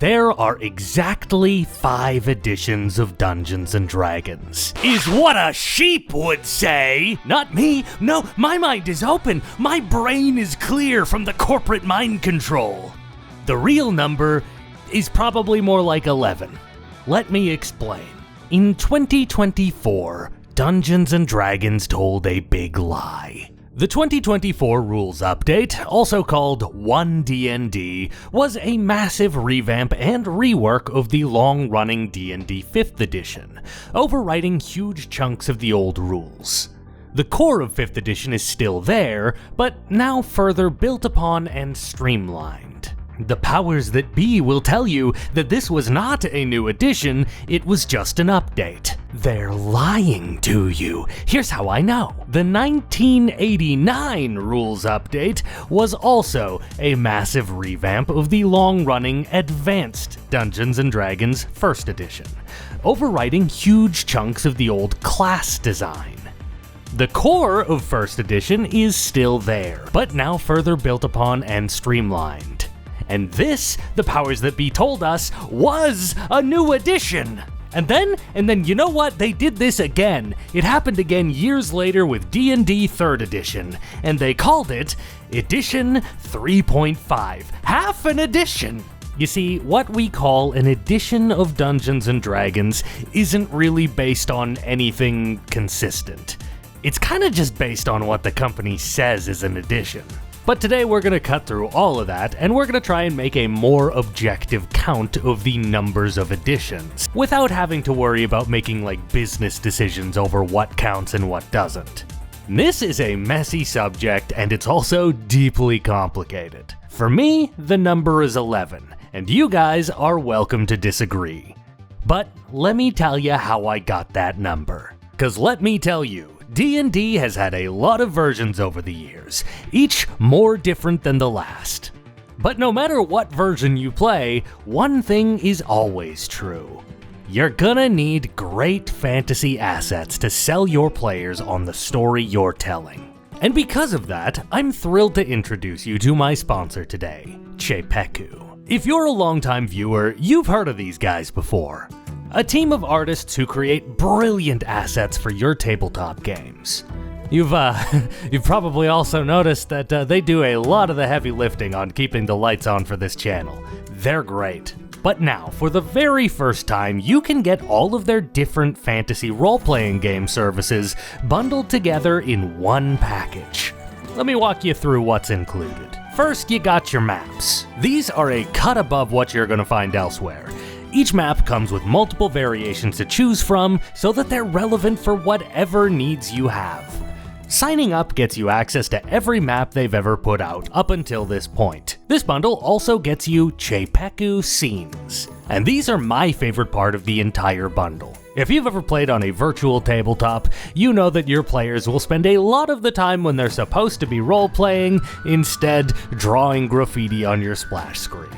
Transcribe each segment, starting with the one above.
there are exactly 5 editions of Dungeons & Dragons. Is what a sheep would say! Not me! No, my mind is open! My brain is clear from the corporate mind control! The real number is probably more like 11. Let me explain. In 2024, Dungeons & Dragons told a big lie. The 2024 rules update, also called 1D&D, was a massive revamp and rework of the long-running D&D 5th edition, overwriting huge chunks of the old rules. The core of 5th edition is still there, but now further built upon and streamlined. The powers that be will tell you that this was not a new edition, it was just an update. They're lying to you. Here's how I know. The 1989 rules update was also a massive revamp of the long-running Advanced Dungeons & Dragons 1st edition, overwriting huge chunks of the old class design. The core of 1st edition is still there, but now further built upon and streamlined. And this, the powers that be told us, was a new edition! And then you know what? They did this again. It happened again years later with D&D 3rd edition, and they called it Edition 3.5. Half an edition! You see, what we call an edition of Dungeons & Dragons isn't really based on anything consistent. It's kinda just based on what the company says is an edition. But today we're going to cut through all of that, and we're going to try and make a more objective count of the numbers of editions, without having to worry about making business decisions over what counts and what doesn't. This is a messy subject, and it's also deeply complicated. For me, the number is 11, and you guys are welcome to disagree. But let me tell you how I got that number. 'Cause let me tell you, D&D has had a lot of versions over the years, each more different than the last. But no matter what version you play, one thing is always true. You're gonna need great fantasy assets to sell your players on the story you're telling. And because of that, I'm thrilled to introduce you to my sponsor today, Chepeku. If you're a longtime viewer, you've heard of these guys before. A team of artists who create brilliant assets for your tabletop games. You've probably also noticed that they do a lot of the heavy lifting on keeping the lights on for this channel. They're great. But now, for the very first time, you can get all of their different fantasy role-playing game services bundled together in one package. Let me walk you through what's included. First, you got your maps. These are a cut above what you're gonna find elsewhere. Each map comes with multiple variations to choose from so that they're relevant for whatever needs you have. Signing up gets you access to every map they've ever put out up until this point. This bundle also gets you Chepeku scenes, and these are my favorite part of the entire bundle. If you've ever played on a virtual tabletop, you know that your players will spend a lot of the time when they're supposed to be role-playing, instead drawing graffiti on your splash screen.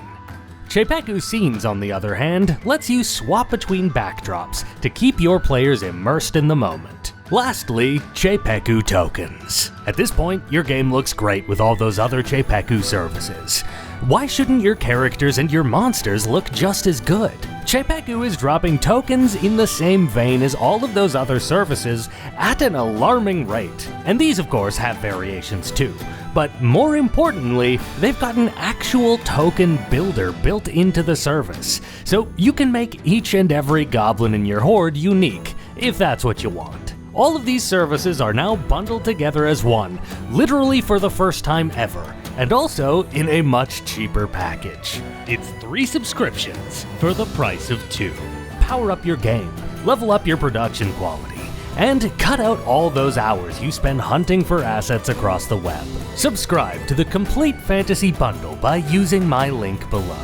Chepeku Scenes, on the other hand, lets you swap between backdrops to keep your players immersed in the moment. Lastly, Chepeku Tokens. At this point, your game looks great with all those other Chepeku services. Why shouldn't your characters and your monsters look just as good? Chepeku is dropping tokens in the same vein as all of those other services at an alarming rate. And these, of course, have variations too. But more importantly, they've got an actual token builder built into the service, so you can make each and every goblin in your horde unique, if that's what you want. All of these services are now bundled together as one, literally for the first time ever, and also in a much cheaper package. It's 3 subscriptions for the price of 2. Power up your game, level up your production quality, and cut out all those hours you spend hunting for assets across the web. Subscribe to the complete fantasy bundle by using my link below.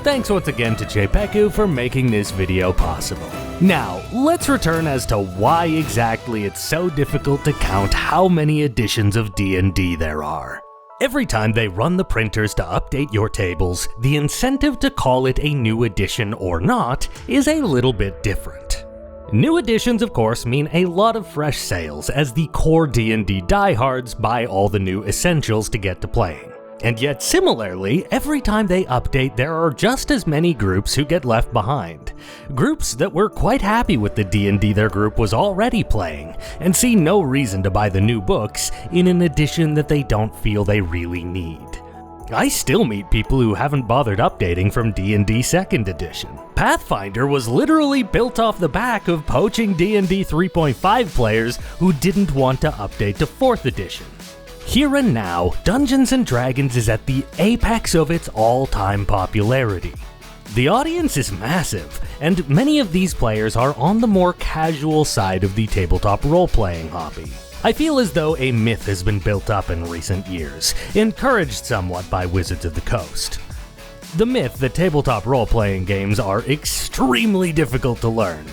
Thanks once again to Chepeku for making this video possible. Now, let's return as to why exactly it's so difficult to count how many editions of D&D there are. Every time they run the printers to update your tables, the incentive to call it a new edition or not is a little bit different. New editions, of course, mean a lot of fresh sales as the core D&D diehards buy all the new essentials to get to playing. And yet similarly, every time they update, there are just as many groups who get left behind. Groups that were quite happy with the D&D their group was already playing, and see no reason to buy the new books in an edition that they don't feel they really need. I still meet people who haven't bothered updating from D&D 2nd edition. Pathfinder was literally built off the back of poaching D&D 3.5 players who didn't want to update to 4th edition. Here and now, Dungeons & Dragons is at the apex of its all-time popularity. The audience is massive, and many of these players are on the more casual side of the tabletop role-playing hobby. I feel as though a myth has been built up in recent years, encouraged somewhat by Wizards of the Coast. The myth that tabletop role-playing games are extremely difficult to learn.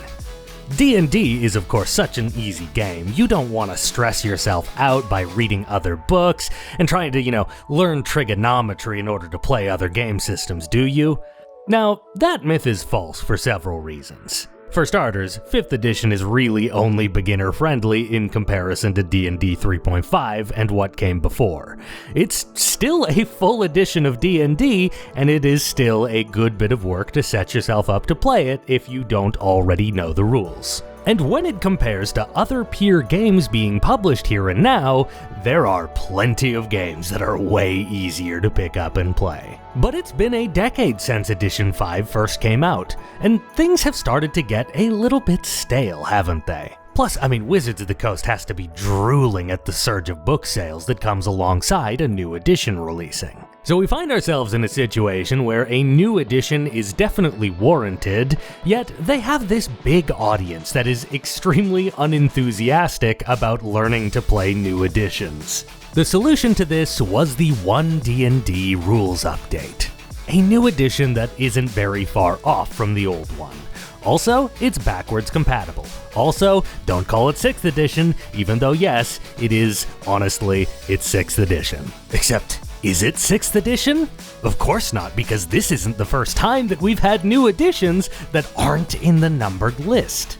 D&D is of course such an easy game. You don't want to stress yourself out by reading other books and trying to, learn trigonometry in order to play other game systems, do you? Now, that myth is false for several reasons. For starters, 5th edition is really only beginner-friendly in comparison to D&D 3.5 and what came before. It's still a full edition of D&D, and it is still a good bit of work to set yourself up to play it if you don't already know the rules. And when it compares to other peer games being published here and now, there are plenty of games that are way easier to pick up and play. But it's been a decade since Edition 5 first came out, and things have started to get a little bit stale, haven't they? Plus, Wizards of the Coast has to be drooling at the surge of book sales that comes alongside a new edition releasing. So we find ourselves in a situation where a new edition is definitely warranted, yet they have this big audience that is extremely unenthusiastic about learning to play new editions. The solution to this was the 1D&D rules update, a new edition that isn't very far off from the old one. Also, it's backwards compatible. Also, don't call it 6th edition, even though yes, it is, honestly, it's 6th edition. Except, is it 6th edition? Of course not, because this isn't the first time that we've had new editions that aren't in the numbered list.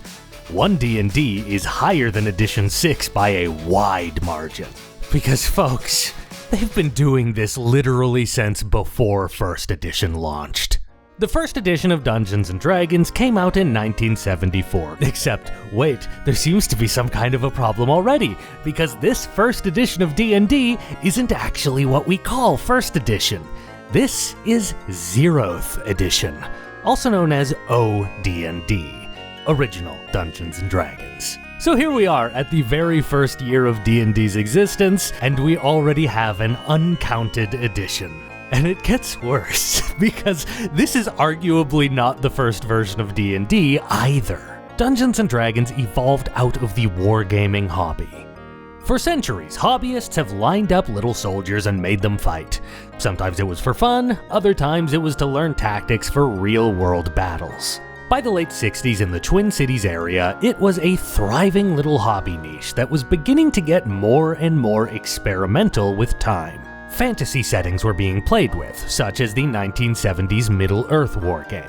1D&D is higher than Edition 6 by a wide margin. Because folks, they've been doing this literally since before 1st edition launched. The first edition of Dungeons & Dragons came out in 1974, except, wait, there seems to be some kind of a problem already, because this first edition of D&D isn't actually what we call first edition. This is 0th edition, also known as OD&D, Original Dungeons & Dragons. So here we are at the very first year of D&D's existence, and we already have an uncounted edition. And it gets worse, because this is arguably not the first version of D&D either. Dungeons & Dragons evolved out of the wargaming hobby. For centuries, hobbyists have lined up little soldiers and made them fight. Sometimes it was for fun, other times it was to learn tactics for real-world battles. By the late 60s in the Twin Cities area, it was a thriving little hobby niche that was beginning to get more and more experimental with time. Fantasy settings were being played with, such as the 1970s Middle-earth wargame.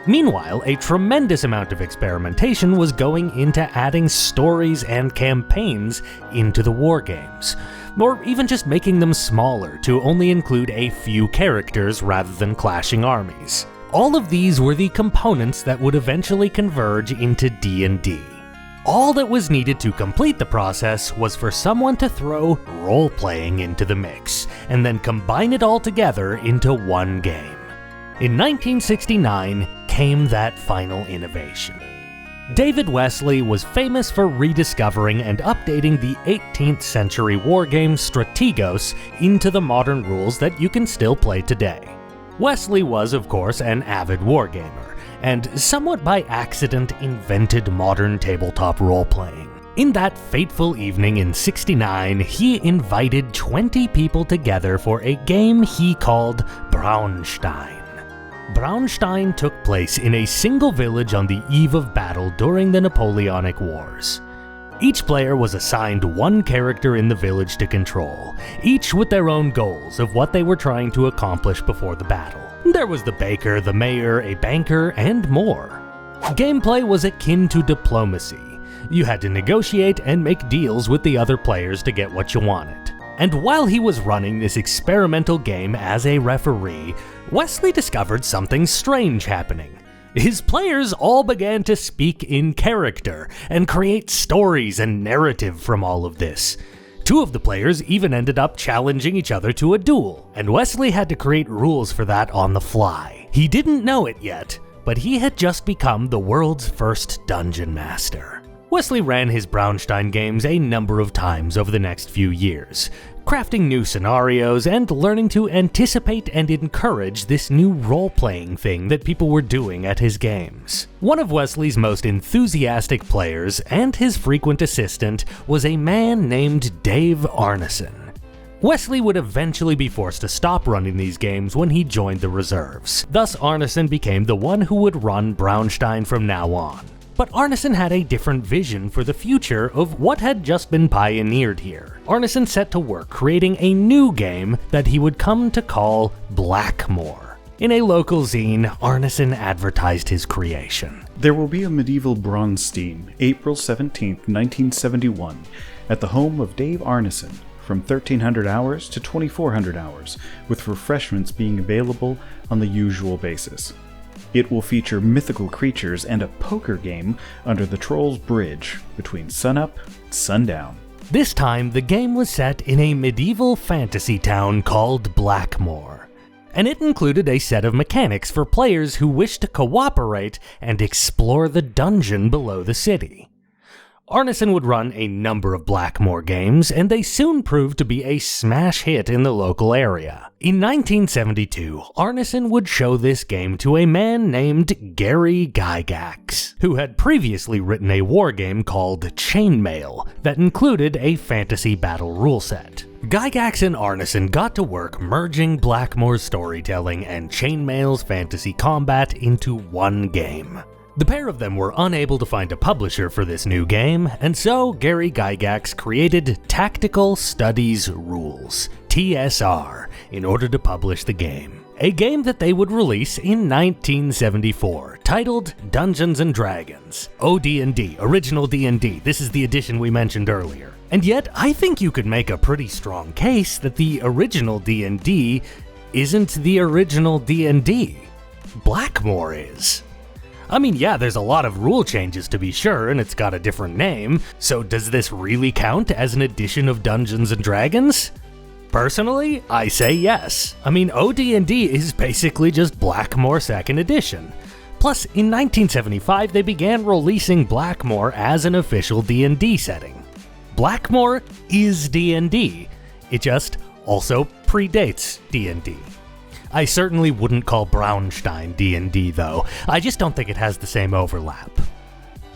Meanwhile, a tremendous amount of experimentation was going into adding stories and campaigns into the wargames, or even just making them smaller to only include a few characters rather than clashing armies. All of these were the components that would eventually converge into D&D. All that was needed to complete the process was for someone to throw role-playing into the mix, and then combine it all together into one game. In 1969 came that final innovation. David Wesley was famous for rediscovering and updating the 18th century wargame Strategos into the modern rules that you can still play today. Wesley was, of course, an avid wargamer, and somewhat by accident invented modern tabletop role-playing. In that fateful evening in '69, he invited 20 people together for a game he called Brownstein. Brownstein took place in a single village on the eve of battle during the Napoleonic Wars. Each player was assigned one character in the village to control, each with their own goals of what they were trying to accomplish before the battle. There was the baker, the mayor, a banker, and more. Gameplay was akin to diplomacy. You had to negotiate and make deals with the other players to get what you wanted. And while he was running this experimental game as a referee, Wesley discovered something strange happening. His players all began to speak in character and create stories and narrative from all of this. Two of the players even ended up challenging each other to a duel, and Wesley had to create rules for that on the fly. He didn't know it yet, but he had just become the world's first dungeon master. Wesley ran his Brownstein games a number of times over the next few years, crafting new scenarios and learning to anticipate and encourage this new role-playing thing that people were doing at his games. One of Wesley's most enthusiastic players and his frequent assistant was a man named Dave Arneson. Wesley would eventually be forced to stop running these games when he joined the reserves. Thus, Arneson became the one who would run Brownstein from now on. But Arneson had a different vision for the future of what had just been pioneered here. Arneson set to work creating a new game that he would come to call Blackmoor. In a local zine, Arneson advertised his creation. There will be a medieval Brownstein, April 17, 1971, at the home of Dave Arneson, from 1300 hours to 2400 hours, with refreshments being available on the usual basis. It will feature mythical creatures and a poker game under the Troll's Bridge between sunup and sundown. This time, the game was set in a medieval fantasy town called Blackmoor, and it included a set of mechanics for players who wished to cooperate and explore the dungeon below the city. Arneson would run a number of Blackmoor games, and they soon proved to be a smash hit in the local area. In 1972, Arneson would show this game to a man named Gary Gygax, who had previously written a war game called Chainmail that included a fantasy battle rule set. Gygax and Arneson got to work merging Blackmoor's storytelling and Chainmail's fantasy combat into one game. The pair of them were unable to find a publisher for this new game, and so Gary Gygax created Tactical Studies Rules, TSR, in order to publish the game. A game that they would release in 1974, titled Dungeons & Dragons, OD&D, Original D&D. This is the edition we mentioned earlier. And yet, I think you could make a pretty strong case that the original D&D isn't the original D&D. Blackmoor is. I mean, yeah, there's a lot of rule changes to be sure, and it's got a different name, so does this really count as an edition of Dungeons & Dragons? Personally, I say yes. I mean, OD&D is basically just Blackmoor 2nd edition. Plus, in 1975, they began releasing Blackmoor as an official D&D setting. Blackmoor is D&D, it just also predates D&D. I certainly wouldn't call Brownstein D&D though, I just don't think it has the same overlap.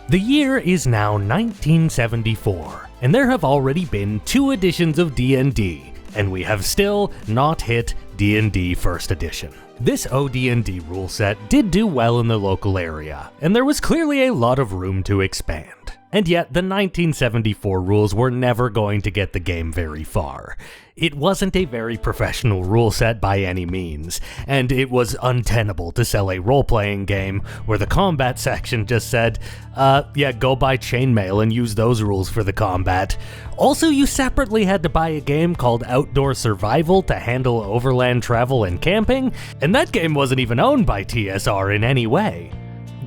The year is now 1974, and there have already been 2 editions of D&D, and we have still not hit D&D 1st edition. This OD&D rule set did do well in the local area, and there was clearly a lot of room to expand. And yet, the 1974 rules were never going to get the game very far. It wasn't a very professional rule set by any means, and it was untenable to sell a role-playing game where the combat section just said, yeah, go buy Chainmail and use those rules for the combat. Also, you separately had to buy a game called Outdoor Survival to handle overland travel and camping, and that game wasn't even owned by TSR in any way.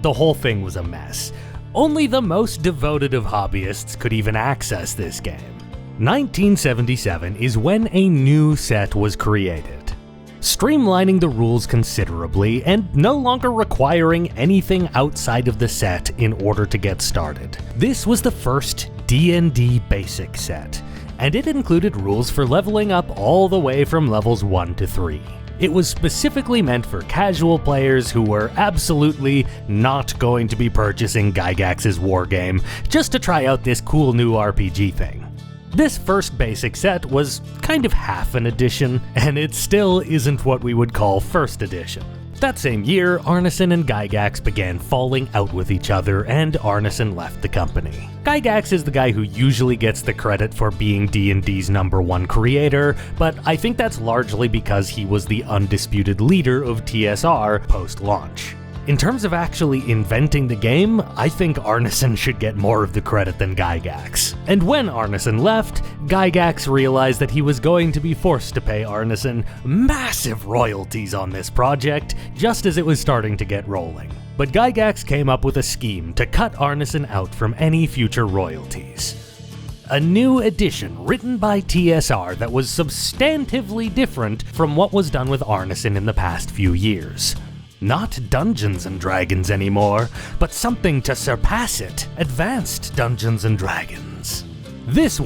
The whole thing was a mess. Only the most devoted of hobbyists could even access this game. 1977 is when a new set was created, streamlining the rules considerably and no longer requiring anything outside of the set in order to get started. This was the first D&D basic set, and it included rules for leveling up all the way from levels 1 to 3. It was specifically meant for casual players who were absolutely not going to be purchasing Gygax's wargame just to try out this cool new RPG thing. This first basic set was kind of half an edition, and it still isn't what we would call first edition. That same year, Arneson and Gygax began falling out with each other, and Arneson left the company. Gygax is the guy who usually gets the credit for being D&D's #1 creator, but I think that's largely because he was the undisputed leader of TSR post-launch. in terms of actually inventing the game, I think Arneson should get more of the credit than Gygax. And when Arneson left, Gygax realized that he was going to be forced to pay Arneson massive royalties on this project, just as it was starting to get rolling. But Gygax came up with a scheme to cut Arneson out from any future royalties. A new edition written by TSR that was substantively different from what was done with Arneson in the past few years. Not Dungeons & Dragons anymore, but something to surpass it. Advanced Dungeons & Dragons. This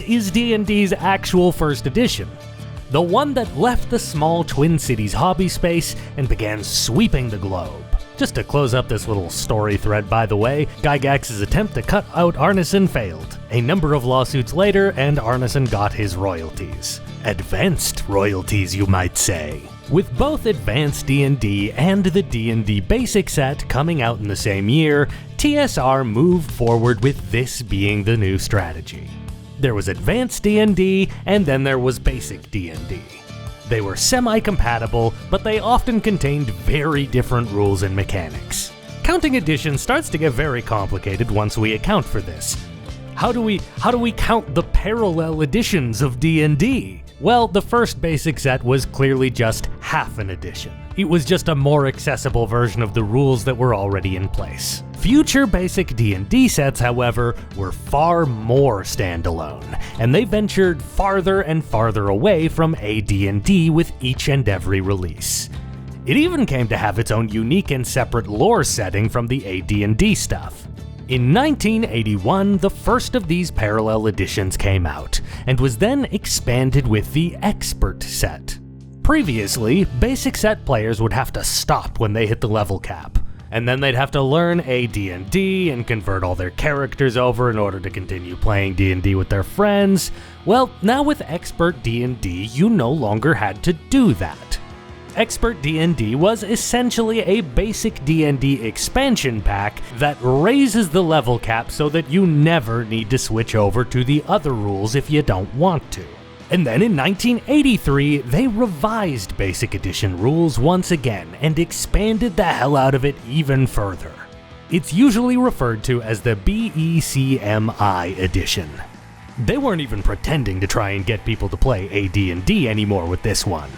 is D&D's actual first edition. The one that left the small Twin Cities hobby space and began sweeping the globe. Just to close up this little story thread, by the way, Gygax's attempt to cut out Arneson failed. A number of lawsuits later, and Arneson got his royalties. Advanced royalties, you might say. With both Advanced D&D and the D&D Basic set coming out in the same year, TSR moved forward with this being the new strategy. There was Advanced D&D, and then there was Basic D&D. They were semi-compatible, but they often contained very different rules and mechanics. Counting editions starts to get very complicated once we account for this. How do we count the parallel editions of D&D? Well, the first basic set was clearly just half an edition. It was just a more accessible version of the rules that were already in place. Future basic D&D sets, however, were far more standalone, and they ventured farther and farther away from AD&D with each and every release. It even came to have its own unique and separate lore setting from the AD&D stuff. In 1981, the first of these parallel editions came out, and was then expanded with the Expert set. Previously, basic set players would have to stop when they hit the level cap, and then they'd have to learn AD&D and convert all their characters over in order to continue playing D&D with their friends. Well, now with Expert D&D, you no longer had to do that. Expert D&D was essentially a basic D&D expansion pack that raises the level cap so that you never need to switch over to the other rules if you don't want to. And then in 1983, they revised Basic Edition rules once again and expanded the hell out of it even further. It's usually referred to as the BECMI edition. They weren't even pretending to try and get people to play AD&D anymore with this one.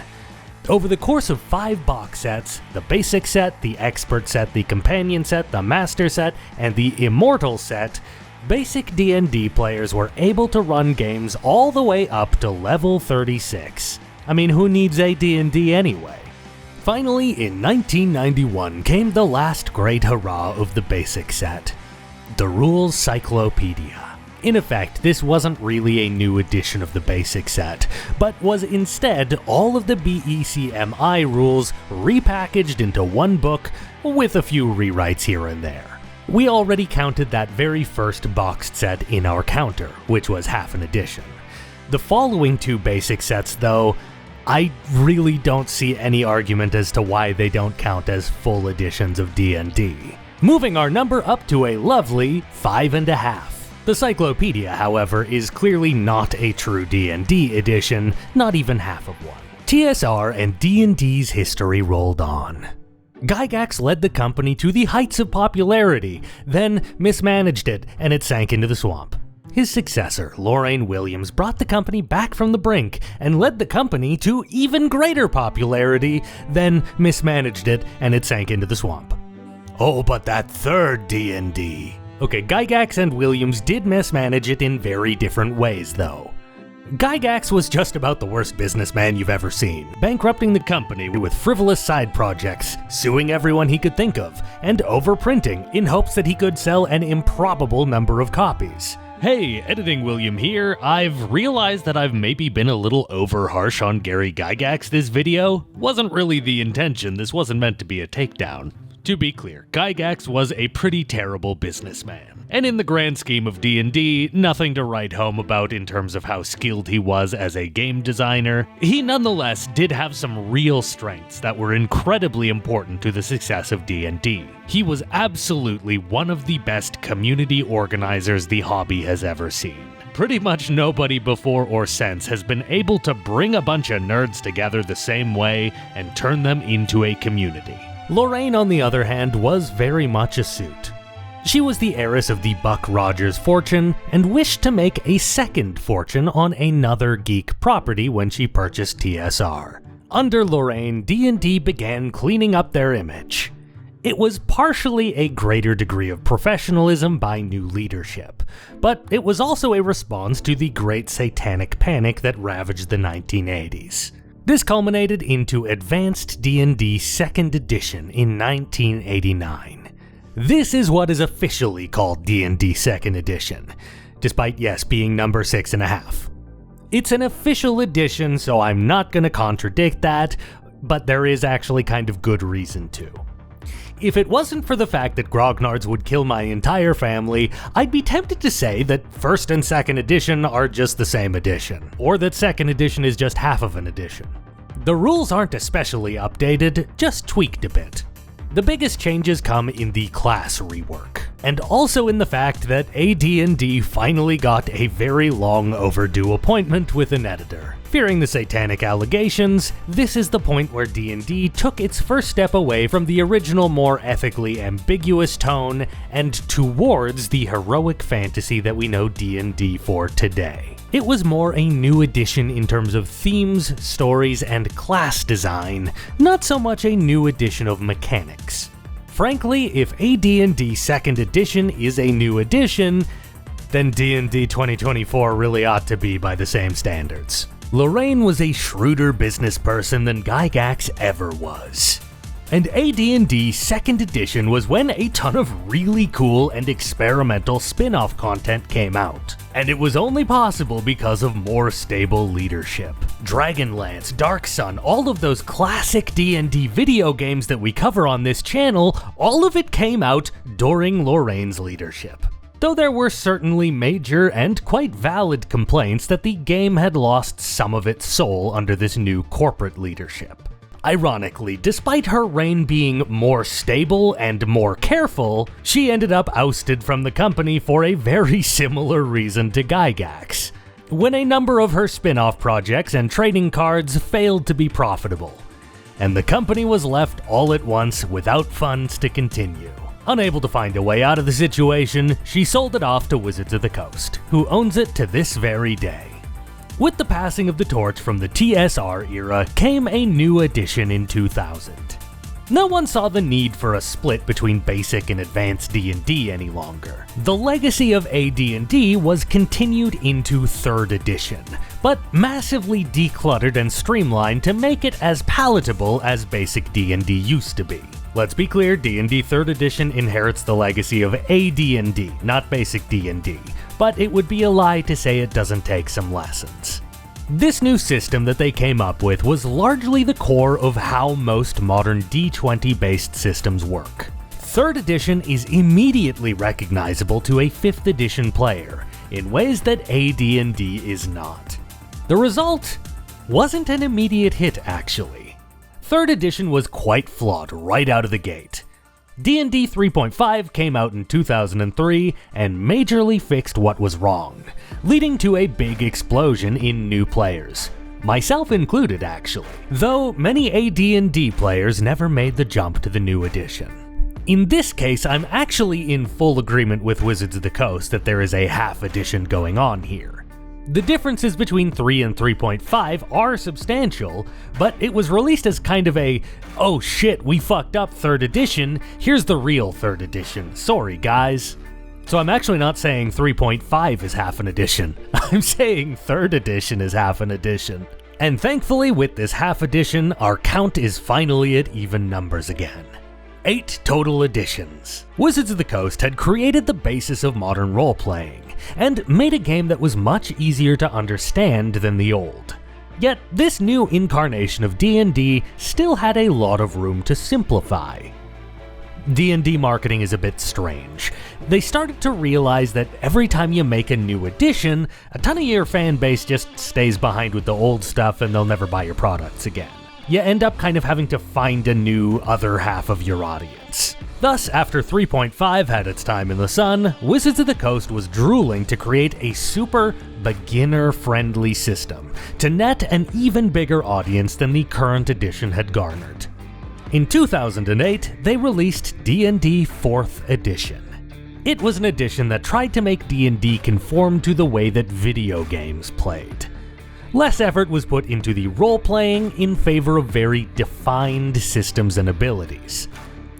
Over the course of 5 box sets, the Basic set, the Expert set, the Companion set, the Master set, and the Immortal set, basic D&D players were able to run games all the way up to level 36. I mean, who needs AD&D anyway? Finally, in 1991 came the last great hurrah of the Basic set, the Rules Cyclopedia. In effect, this wasn't really a new edition of the Basic set, but was instead all of the BECMI rules repackaged into one book with a few rewrites here and there. We already counted that very first boxed set in our counter, which was half an edition. The following 2 basic sets, though, I really don't see any argument as to why they don't count as full editions of D&D. Moving our number up to a lovely 5.5. The Cyclopedia, however, is clearly not a true D&D edition, not even half of one. TSR and D&D's history rolled on. Gygax led the company to the heights of popularity, then mismanaged it, and it sank into the swamp. His successor, Lorraine Williams, brought the company back from the brink and led the company to even greater popularity, then mismanaged it, and it sank into the swamp. Oh, but that third D&D. Okay, Gygax and Williams did mismanage it in very different ways, though. Gygax was just about the worst businessman you've ever seen, bankrupting the company with frivolous side projects, suing everyone he could think of, and overprinting in hopes that he could sell an improbable number of copies. Hey, Editing William here. I've realized that I've maybe been a little over harsh on Gary Gygax this video. Wasn't really the intention, this wasn't meant to be a takedown. To be clear, Gygax was a pretty terrible businessman, and in the grand scheme of D&D, nothing to write home about in terms of how skilled he was as a game designer. He nonetheless did have some real strengths that were incredibly important to the success of D&D. He was absolutely one of the best community organizers the hobby has ever seen. Pretty much nobody before or since has been able to bring a bunch of nerds together the same way and turn them into a community. Lorraine, on the other hand, was very much a suit. She was the heiress of the Buck Rogers fortune and wished to make a second fortune on another geek property when she purchased TSR. Under Lorraine, D&D began cleaning up their image. It was partially a greater degree of professionalism by new leadership, but it was also a response to the Great Satanic Panic that ravaged the 1980s. This culminated into Advanced D&D 2nd Edition in 1989. This is what is officially called D&D 2nd Edition, despite yes being number 6.5. It's an official edition, so I'm not gonna contradict that, but there is actually kind of good reason to. If it wasn't for the fact that grognards would kill my entire family, I'd be tempted to say that 1st and 2nd edition are just the same edition, or that 2nd edition is just half of an edition. The rules aren't especially updated, just tweaked a bit. The biggest changes come in the class rework, and also in the fact that AD&D finally got a very long overdue appointment with an editor. Fearing the satanic allegations, this is the point where D&D took its first step away from the original more ethically ambiguous tone and towards the heroic fantasy that we know D&D for today. It was more a new edition in terms of themes, stories, and class design, not so much a new edition of mechanics. Frankly, if AD&D 2nd Edition is a new edition, then D&D 2024 really ought to be by the same standards. Lorraine was a shrewder business person than Gygax ever was. And AD&D 2nd Edition was when a ton of really cool and experimental spin-off content came out. And it was only possible because of more stable leadership. Dragonlance, Dark Sun, all of those classic D&D video games that we cover on this channel, all of it came out during Lorraine's leadership. Though there were certainly major and quite valid complaints that the game had lost some of its soul under this new corporate leadership. Ironically, despite her reign being more stable and more careful, she ended up ousted from the company for a very similar reason to Gygax, when a number of her spin-off projects and trading cards failed to be profitable, and the company was left all at once without funds to continue. Unable to find a way out of the situation, she sold it off to Wizards of the Coast, who owns it to this very day. With the passing of the torch from the TSR era came a new edition in 2000. No one saw the need for a split between basic and advanced D&D any longer. The legacy of AD&D was continued into 3rd edition, but massively decluttered and streamlined to make it as palatable as basic D&D used to be. Let's be clear, D&D 3rd edition inherits the legacy of AD&D, not basic D&D, but it would be a lie to say it doesn't take some lessons. This new system that they came up with was largely the core of how most modern D20-based systems work. 3rd edition is immediately recognizable to a 5th edition player, in ways that AD&D is not. The result wasn't an immediate hit, actually. 3rd edition was quite flawed right out of the gate. D&D 3.5 came out in 2003 and majorly fixed what was wrong, leading to a big explosion in new players. Myself included, actually, though many AD&D players never made the jump to the new edition. In this case, I'm actually in full agreement with Wizards of the Coast that there is a half edition going on here. The differences between 3 and 3.5 are substantial, but it was released as kind of a, oh shit, we fucked up 3rd edition, here's the real 3rd edition, sorry guys. So I'm actually not saying 3.5 is half an edition, I'm saying 3rd edition is half an edition. And thankfully with this half edition, our count is finally at even numbers again. 8 total editions. Wizards of the Coast had created the basis of modern role-playing, and made a game that was much easier to understand than the old. Yet this new incarnation of D&D still had a lot of room to simplify. D&D marketing is a bit strange. They started to realize that every time you make a new edition, a ton of your fan base just stays behind with the old stuff and they'll never buy your products again. You end up kind of having to find a new other half of your audience. Thus, after 3.5 had its time in the sun, Wizards of the Coast was drooling to create a super beginner-friendly system to net an even bigger audience than the current edition had garnered. In 2008, they released D&D 4th Edition. It was an edition that tried to make D&D conform to the way that video games played. Less effort was put into the role-playing in favor of very defined systems and abilities.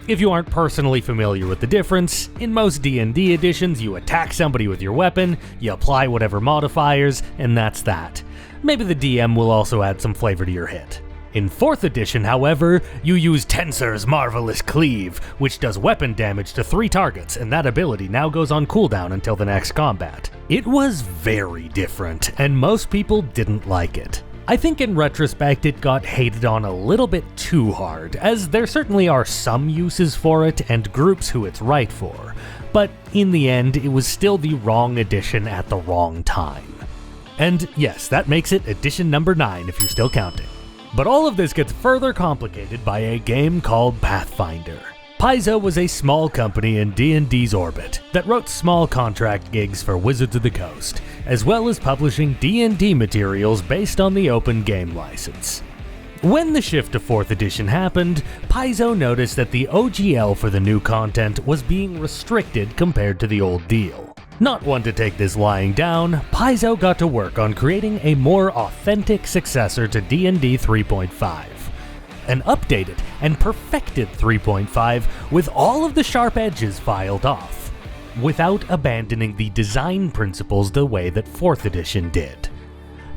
If you aren't personally familiar with the difference, in most D&D editions you attack somebody with your weapon, you apply whatever modifiers, and that's that. Maybe the DM will also add some flavor to your hit. In 4th edition, however, you use Tensor's Marvelous Cleave, which does weapon damage to 3 targets, and that ability now goes on cooldown until the next combat. It was very different, and most people didn't like it. I think in retrospect it got hated on a little bit too hard, as there certainly are some uses for it and groups who it's right for, but in the end it was still the wrong edition at the wrong time. And yes, that makes it edition number 9 if you're still counting. But all of this gets further complicated by a game called Pathfinder. Paizo was a small company in D&D's orbit that wrote small contract gigs for Wizards of the Coast, as well as publishing D&D materials based on the open game license. When the shift to 4th edition happened, Paizo noticed that the OGL for the new content was being restricted compared to the old deal. Not one to take this lying down, Paizo got to work on creating a more authentic successor to D&D 3.5. An updated and perfected 3.5 with all of the sharp edges filed off, without abandoning the design principles the way that 4th edition did.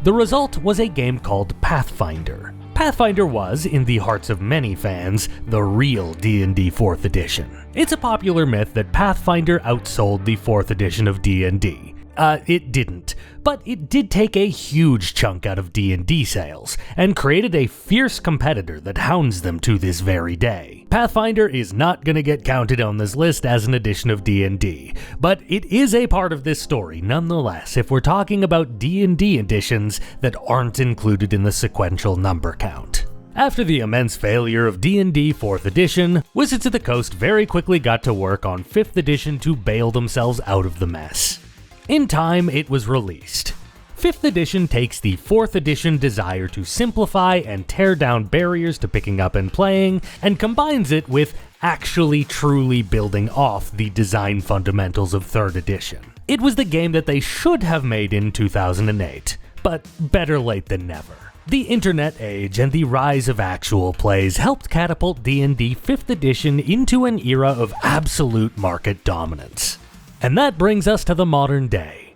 The result was a game called Pathfinder. Pathfinder was, in the hearts of many fans, the real D&D 4th edition. It's a popular myth that Pathfinder outsold the 4th edition of D&D. It didn't, but it did take a huge chunk out of D&D sales, and created a fierce competitor that hounds them to this very day. Pathfinder is not gonna get counted on this list as an edition of D&D, but it is a part of this story nonetheless if we're talking about D&D editions that aren't included in the sequential number count. After the immense failure of D&D 4th edition, Wizards of the Coast very quickly got to work on 5th edition to bail themselves out of the mess. In time, it was released. 5th edition takes the 4th edition desire to simplify and tear down barriers to picking up and playing, and combines it with actually truly building off the design fundamentals of 3rd edition. It was the game that they should have made in 2008, but better late than never. The internet age and the rise of actual plays helped catapult D&D 5th edition into an era of absolute market dominance. And that brings us to the modern day.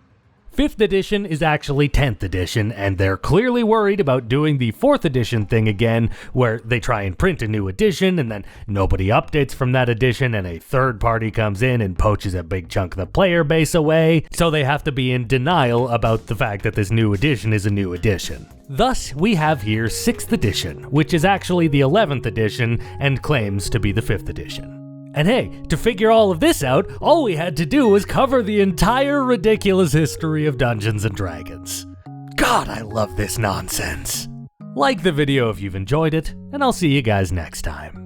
5th edition is actually 10th edition, and they're clearly worried about doing the 4th edition thing again, where they try and print a new edition, and then nobody updates from that edition, and a third party comes in and poaches a big chunk of the player base away, so they have to be in denial about the fact that this new edition is a new edition. Thus, we have here 6th edition, which is actually the 11th edition, and claims to be the 5th edition. And hey, to figure all of this out, all we had to do was cover the entire ridiculous history of Dungeons & Dragons. God, I love this nonsense. Like the video if you've enjoyed it, and I'll see you guys next time.